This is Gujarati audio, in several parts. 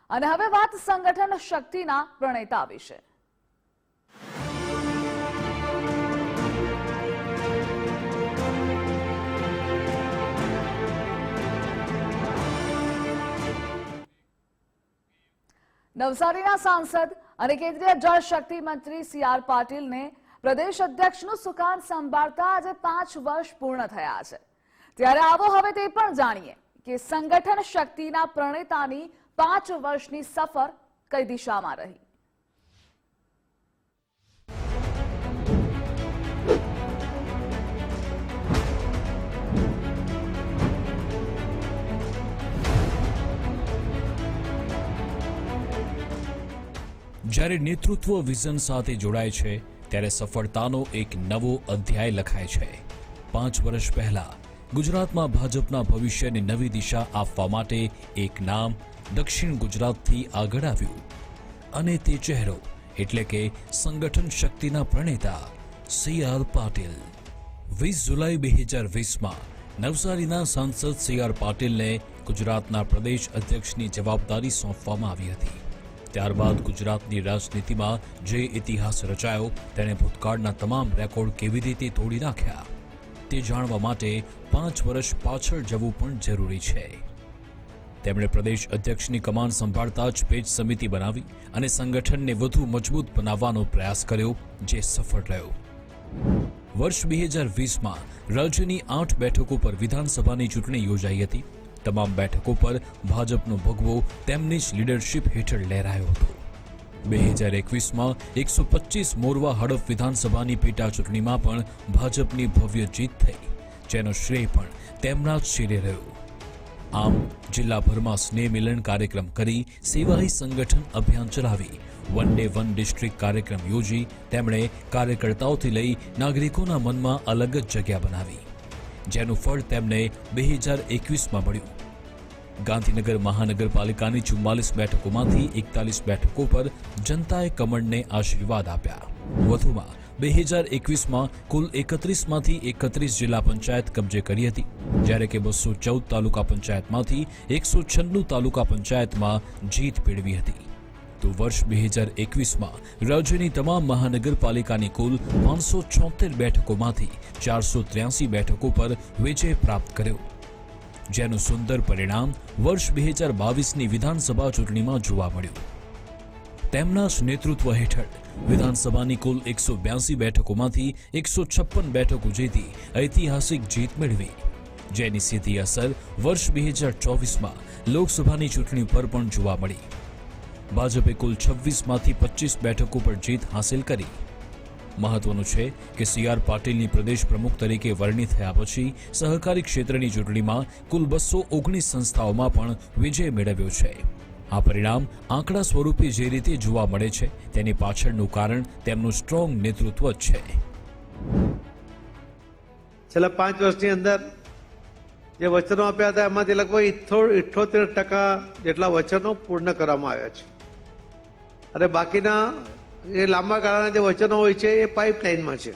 અને હવે વાત સંગઠન શક્તિના પ્રણેતા વિશે। નવસારીના સાંસદ અને કેન્દ્રીય જળ શક્તિ મંત્રી સી.આર. પાટીલને પ્રદેશ અધ્યક્ષનું સુકાન સંભાળતા આજે 5 વર્ષ પૂર્ણ થયા છે। ત્યારે આવો હવે તે પણ જાણીએ કે સંગઠન શક્તિના પ્રણેતાની 5 વર્ષની સફર કઈ દિશામાં રહી। જ્યારે નેતૃત્વ વિઝન સાથે જોડાય છે ત્યારે સફળતાનો એક નવો અધ્યાય લખાય છે। 5 વર્ષ પહેલા ગુજરાતમાં ભાજપના ભવિષ્યને નવી દિશા આપવા માટે એક નામ દક્ષિણ ગુજરાતથી આગળ આવ્યું અને તે ચહેરો એટલે કે સંગઠન શક્તિના પ્રણેતા સી.આર. પાટીલ। 20 જુલાઈ 2020માં નવસારીના સાંસદ સી.આર. પાટીલને ગુજરાતના પ્રદેશ અધ્યક્ષની જવાબદારી સોંપવામાં આવી હતી। ત્યારબાદ ગુજરાતની રાજનીતિમાં જે ઇતિહાસ રચાયો તેણે ભૂતકાળના તમામ રેકોર્ડ કેવી રીતે તોડી નાખ્યા તે જાણવા માટે 5 વર્ષ પાછળ જવું પણ જરૂરી છે। તેમણે પ્રદેશ અધ્યક્ષની કમાન સંભાળતા જ પેજ સમિતિ બનાવી અને સંગઠનને વધુ મજબૂત બનાવવાનો પ્રયાસ કર્યો, જે સફળ રહ્યો। વર્ષ 2020માં રાજ્યની 8 બેઠકો પર વિધાનસભાની ચૂંટણી યોજાઈ હતી। તમામ બેઠકો પર ભાજપનો ભગવો તેમની જ લીડરશીપ હેઠળ લહેરાયો હતો। 2021માં 125 મોરવા હડફ વિધાનસભાની પેટા ચૂંટણીમાં પણ ભાજપની ભવ્ય જીત થઈ, જેનો શ્રેય પણ તેમના જ શિરે રહ્યો। આમ જિલ્લાભરમાં સ્નેહ મિલન કાર્યક્રમ કરી સેવાહી સંગઠન અભિયાન ચલાવી વન ડે વન ડિસ્ટ્રિક્ટ કાર્યક્રમ યોજી તેમણે કાર્યકર્તાઓથી લઈ નાગરિકોના મનમાં અલગ જ જગ્યા બનાવી, જેનું ફળ તેમને 2021માં મળ્યું। ગાંધીનગર મહાનગરપાલિકાની 44 બેઠકોમાંથી 41 બેઠકો પર જનતાએ કમળને આશીર્વાદ આપ્યા। વધુમાં 2021માં કુલ 31માંથી 31 જિલ્લા પંચાયત કબજે કરી હતી, જ્યારે કે 214 તાલુકા પંચાયતમાંથી 196 તાલુકા પંચાયતમાં જીત મેળવી હતી। તો વર્ષ 2021માં રાજ્યની તમામ મહાનગરપાલિકાની કુલ 576 બેઠકોમાંથી 483 બેઠકો પર વિજય પ્રાપ્ત કર્યો, જેનું સુંદર પરિણામ વર્ષ 2022ની વિધાનસભા ચૂંટણીમાં જોવા મળ્યું। તેમના જ નેતૃત્વ હેઠળ વિધાનસભાની કુલ 182 બેઠકોમાંથી 156 બેઠકો જીતી ઐતિહાસિક જીત મેળવી, જેની સીધી અસર વર્ષ 2024માં લોકસભાની ચૂંટણી પર પણ જોવા મળી। ભાજપે કુલ 26માંથી 25 બેઠકો પર જીત હાંસિલ કરી। મહત્વનું છે કે સી.આર. પાટીલની પ્રદેશ પ્રમુખ તરીકે વરણી થયા પછી સહકારી ક્ષેત્રની ચૂંટણીમાં કુલ 219 સંસ્થાઓમાં પણ વિજય મેળવ્યો છે। આ પરિણામ આંકડા સ્વરૂપે જે રીતે જોવા મળે છે તેની પાછળનું કારણ તેમનું સ્ટ્રોંગ નેતૃત્વ જ છે। છેલ્લા 5 વર્ષની અંદર જે વચનો આપ્યા હતા એમાંથી લગભગ 78% જેટલા વચનો પૂર્ણ કરવામાં આવ્યા છે અને બાકીના એ લાંબા ગાળાના જે વચનો હોય છે એ પાઇપલાઇનમાં છે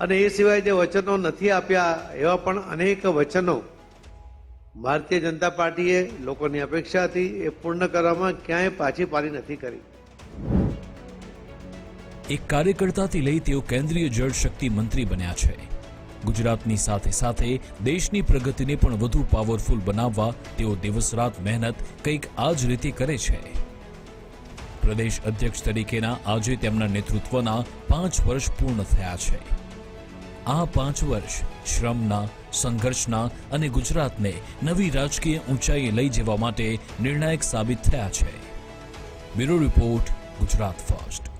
અને એ સિવાય જે વચનો નથી આપ્યા એવા પણ અનેક વચનો ભારતીય જનતા પાર્ટીએ લોકોની અપેક્ષા હતી એ પૂર્ણ કરવામાં ક્યાંય પાછી પારી નથી કરી। એક કાર્યકર્તાથી લઈ તેઓ કેન્દ્રીય જળ શક્તિ મંત્રી બન્યા છે। ગુજરાતની સાથે સાથે દેશની પ્રગતિને પણ વધુ પાવરફુલ બનાવવા તેઓ દિવસ રાત મહેનત કંઈક આ જ રીતે કરે છે। પ્રદેશ અધ્યક્ષ તરીકેના આજે તેમના નેતૃત્વના 5 વર્ષ પૂર્ણ થયા છે। આ 5 વર્ષ શ્રમના, સંઘર્ષના અને ગુજરાતને નવી રાજકીય ઊંચાઈએ લઈ જવા માટે નિર્ણાયક સાબિત થયા છે। Bureau report, Gujarat first.